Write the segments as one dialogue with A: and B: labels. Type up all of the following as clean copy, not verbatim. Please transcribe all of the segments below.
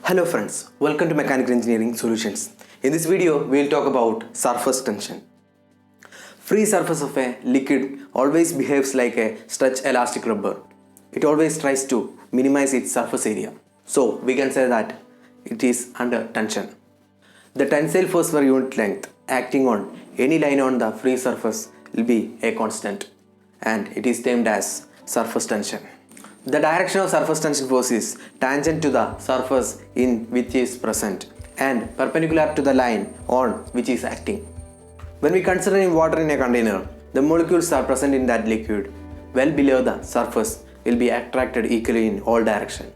A: Hello friends, welcome to Mechanical Engineering Solutions. In this video, we will talk about surface tension. Free surface of a liquid always behaves like a stretched elastic rubber. It always tries to minimize its surface area. So we can say that it is under tension. The tensile force per unit length acting on any line on the free surface will be a constant, and it is termed as surface tension. The direction of surface tension force is tangent to the surface in which is present and perpendicular to the line on which is acting. When we consider water in a container, the molecules are present in that liquid well below the surface will be attracted equally in all directions.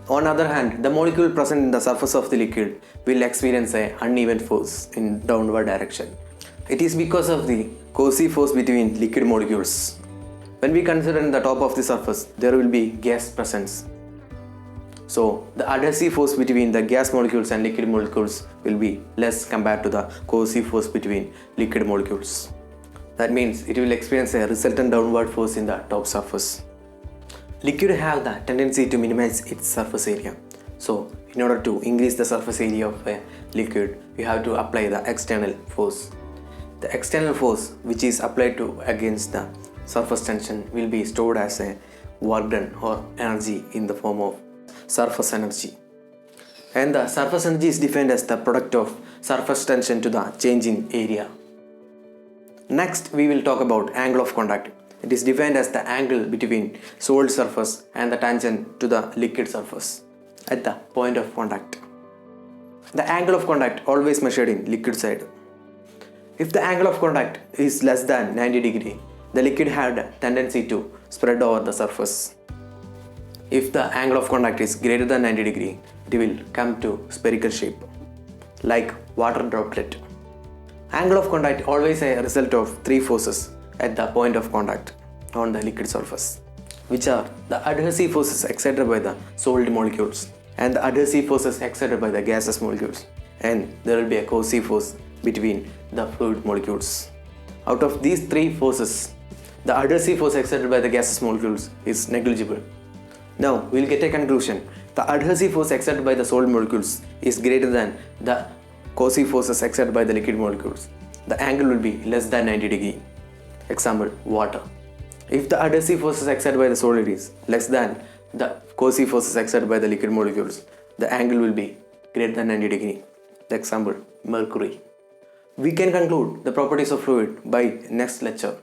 A: On the other hand, the molecule present in the surface of the liquid will experience an uneven force in downward direction. It is because of the cohesive force between liquid molecules. When we consider in the top of the surface, there will be gas presence. So the adhesive force between the gas molecules and liquid molecules will be less compared to the cohesive force between liquid molecules. That means it will experience a resultant downward force in the top surface. Liquid have the tendency to minimize its surface area. So in order to increase the surface area of a liquid, we have to apply the external force. The external force which is applied to against the surface tension will be stored as a work done or energy in the form of surface energy. And the surface energy is defined as the product of surface tension to the change in area. Next, we will talk about angle of contact. It is defined as the angle between solid surface and the tangent to the liquid surface at the point of contact. The angle of contact always measured in liquid side. If the angle of contact is less than 90 degree, the liquid had a tendency to spread over the surface. If the angle of contact is greater than 90 degree, it will come to spherical shape, like water droplet. Angle of contact always a result of three forces at the point of contact on the liquid surface, which are the adhesive forces exerted by the solid molecules and the adhesive forces exerted by the gaseous molecules, and there will be a cohesive force between the fluid molecules. Out of these three forces, the adhesive force exerted by the gaseous molecules is negligible. Now we will get a conclusion. The adhesive force exerted by the solid molecules is greater than the cohesive forces exerted by the liquid molecules. The angle will be less than 90 degree. Example, water. If the adhesive forces exerted by the solid is less than the cohesive forces exerted by the liquid molecules, the angle will be greater than 90 degree. Example, mercury. We can conclude the properties of fluid by next lecture.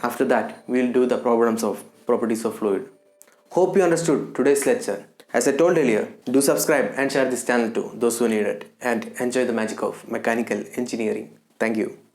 A: After that, we will do the problems of properties of fluid. Hope you understood today's lecture. As I told earlier, do subscribe and share this channel to those who need it and enjoy the magic of mechanical engineering. Thank you.